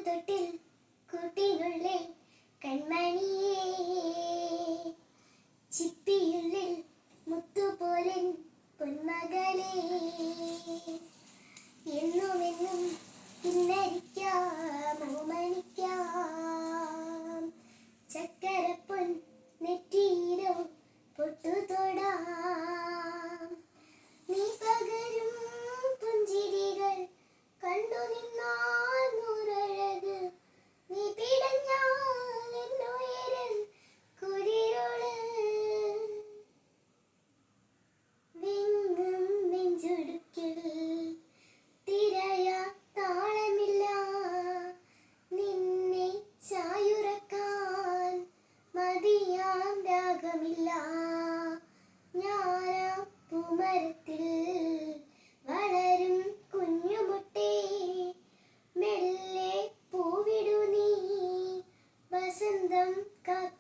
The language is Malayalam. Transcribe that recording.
പൂന്തൊട്ടിൽ കൂട്ടിനുള്ളിൽ കൺമണിയേ, ചിപ്പിയുള്ളിൽ മുത്തുപോലെ പൊന്മകളേ, എന്നുമെന്നും പിന്നരിക്കാം ഓമനിക്കാം, ചക്കരപ്പൊൻ നെറ്റിയിലോ പൊട്ടുതൊടാം. നീ പകരും പുഞ്ചിരികൾ കണ്ടു നിന്നാൽ നൂറഴക്, നീ പിടഞ്ഞാൽ എന്നുയരൻ കുരിരുള്, വിങ്ങും നെഞ്ചുടുക്കിൽ തിരയാ താളമില്ല, നിന്നെ ചായുറക്കാൻ മതിയാം രാഗമില്ല. ഞാനാ പൂമരത്തിൽ വളരും കുഞ്ഞുമുട്ടേ, മെല്ലെ പൂവിടു നീ വസന്തം കാത്തു.